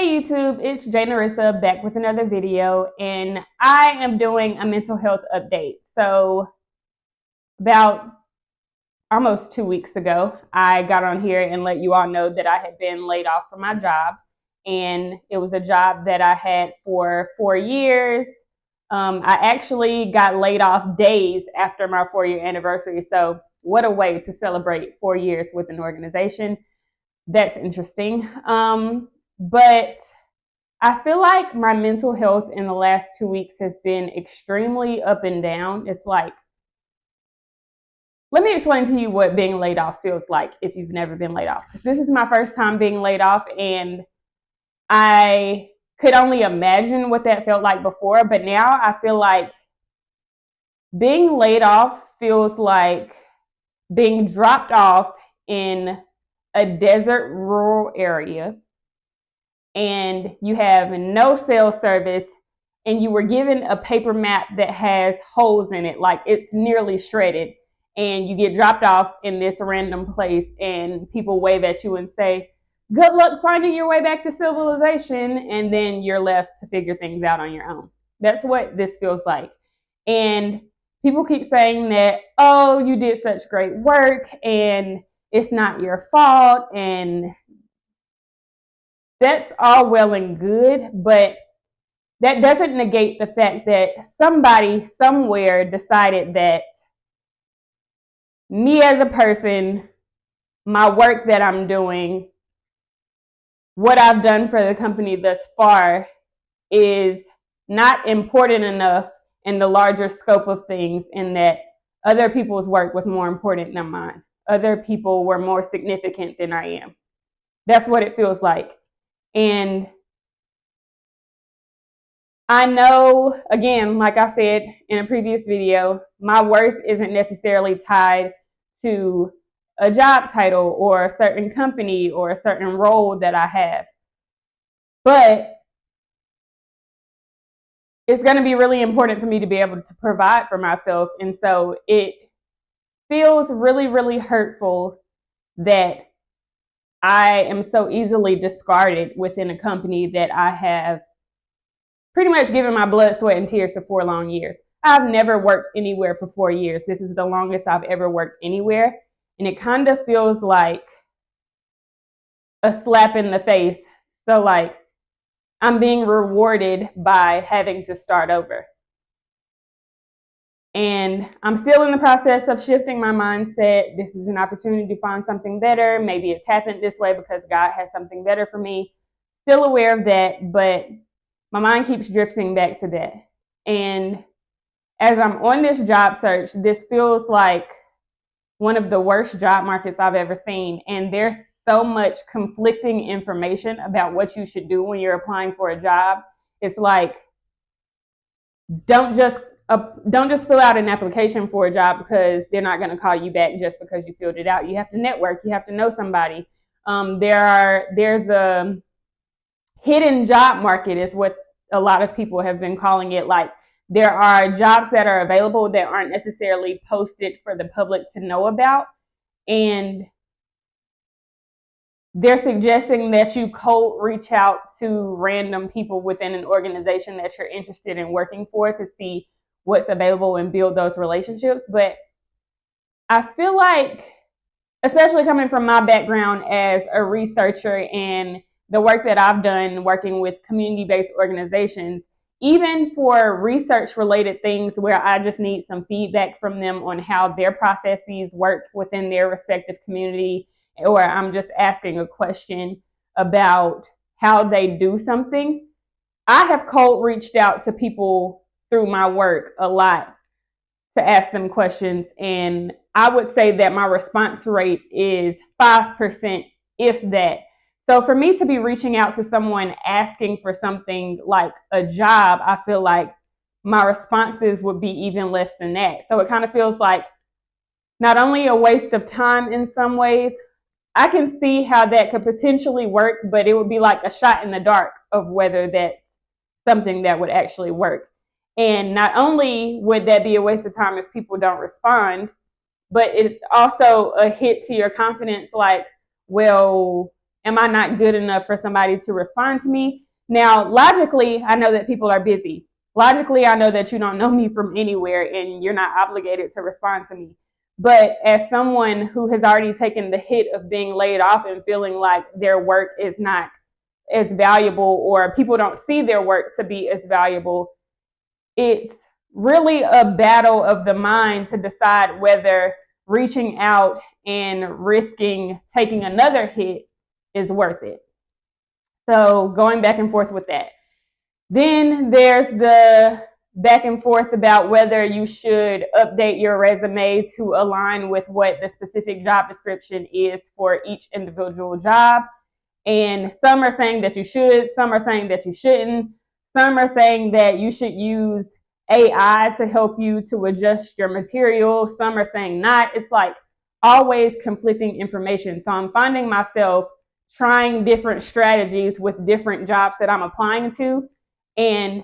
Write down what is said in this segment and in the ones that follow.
Hey YouTube, it's Jay Narissa back with another video, and I am doing a mental health update. So about almost 2 weeks ago, I got on here and let you all know that I had been laid off from my job, and it was a job that I had for 4 years. I actually got laid off days after my 4-year anniversary, so what a way to celebrate 4 years with an organization. That's interesting. But I feel like my mental health in the last 2 weeks has been extremely up and down. It's like, let me explain to you what being laid off feels like if you've never been laid off. This is my first time being laid off, and I could only imagine what that felt like before, but now I feel like being laid off feels like being dropped off in a desert rural area and you have no cell service and you were given a paper map that has holes in it, like it's nearly shredded, and you get dropped off in this random place and people wave at you and say, good luck finding your way back to civilization, and then you're left to figure things out on your own. That's what this feels like. And people keep saying that, oh, you did such great work and it's not your fault, and that's all well and good, but that doesn't negate the fact that somebody somewhere decided that me as a person, my work that I'm doing, what I've done for the company thus far is not important enough in the larger scope of things, in that other people's work was more important than mine. Other people were more significant than I am. That's what it feels like. And I know, again, like I said in a previous video, my worth isn't necessarily tied to a job title or a certain company or a certain role that I have. But it's going to be really important for me to be able to provide for myself. And so it feels really, really hurtful that I am so easily discarded within a company that I have pretty much given my blood, sweat, and tears for 4 long years. I've never worked anywhere for 4 years. This is the longest I've ever worked anywhere. And it kind of feels like a slap in the face. So like I'm being rewarded by having to start over. And I'm still in the process of shifting my mindset. This is an opportunity to find something better. Maybe it's happened this way because God has something better for me. Still aware of that, but my mind keeps drifting back to that. And as I'm on this job search, this feels like one of the worst job markets I've ever seen. And there's so much conflicting information about what you should do when you're applying for a job. It's like, don't just fill out an application for a job because they're not going to call you back just because you filled it out. You have to network. You have to know somebody. There's a hidden job market is what a lot of people have been calling it. Like there are jobs that are available that aren't necessarily posted for the public to know about. And they're suggesting that you cold reach out to random people within an organization that you're interested in working for to see what's available and build those relationships. But I feel like, especially coming from my background as a researcher and the work that I've done working with community-based organizations, even for research-related things where I just need some feedback from them on how their processes work within their respective community, or I'm just asking a question about how they do something, I have cold reached out to people through my work a lot to ask them questions, and I would say that my response rate is 5%, if that. So for me to be reaching out to someone asking for something like a job, I feel like my responses would be even less than that. So it kind of feels like not only a waste of time in some ways, I can see how that could potentially work, but it would be like a shot in the dark of whether that's something that would actually work. And not only would that be a waste of time if people don't respond, but it's also a hit to your confidence. Like, well, Am I not good enough for somebody to respond to me? Now, logically, I know that people are busy. Logically, I know that you don't know me from anywhere and you're not obligated to respond to me. But as someone who has already taken the hit of being laid off and feeling like their work is not as valuable or people don't see their work to be as valuable, it's really a battle of the mind to decide whether reaching out and risking taking another hit is worth it. So going back and forth with that. Then there's the back and forth about whether you should update your resume to align with what the specific job description is for each individual job. And some are saying that you should, some are saying that you shouldn't. Some are saying that you should use AI to help you to adjust your material. Some are saying not. It's like always conflicting information. So I'm finding myself trying different strategies with different jobs that I'm applying to. And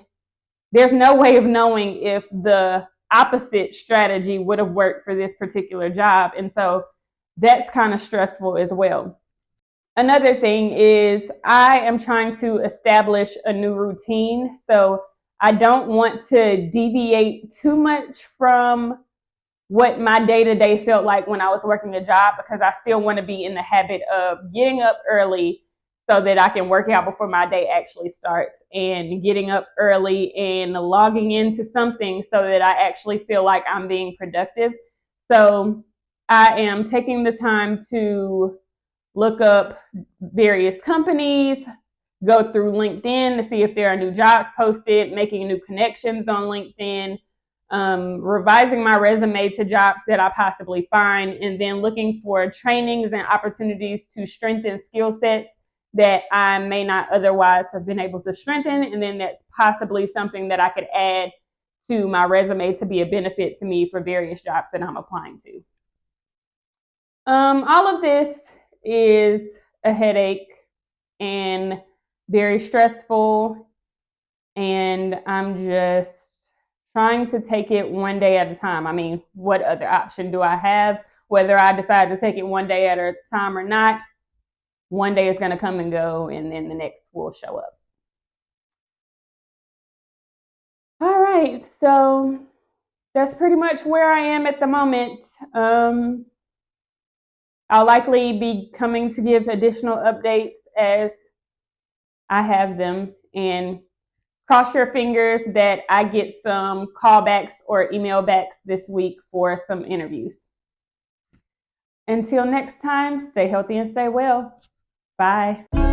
there's no way of knowing if the opposite strategy would have worked for this particular job. And so that's kind of stressful as well. Another thing is I am trying to establish a new routine. So I don't want to deviate too much from what my day to day felt like when I was working a job, because I still want to be in the habit of getting up early so that I can work out before my day actually starts, and getting up early and logging into something so that I actually feel like I'm being productive. So I am taking the time to look up various companies, go through LinkedIn to see if there are new jobs posted, making new connections on LinkedIn, revising my resume to jobs that I possibly find, and then looking for trainings and opportunities to strengthen skill sets that I may not otherwise have been able to strengthen. And then that's possibly something that I could add to my resume to be a benefit to me for various jobs that I'm applying to. All of this is a headache and very stressful, and I'm just trying to take it one day at a time. I mean, what other option do I have? Whether I decide to take it one day at a time or not, one day is going to come and go, and then the next will show up. All right, so that's pretty much where I am at the moment. I'll likely be coming to give additional updates as I have them, and cross your fingers that I get some callbacks or email backs this week for some interviews. Until next time, stay healthy and stay well. Bye.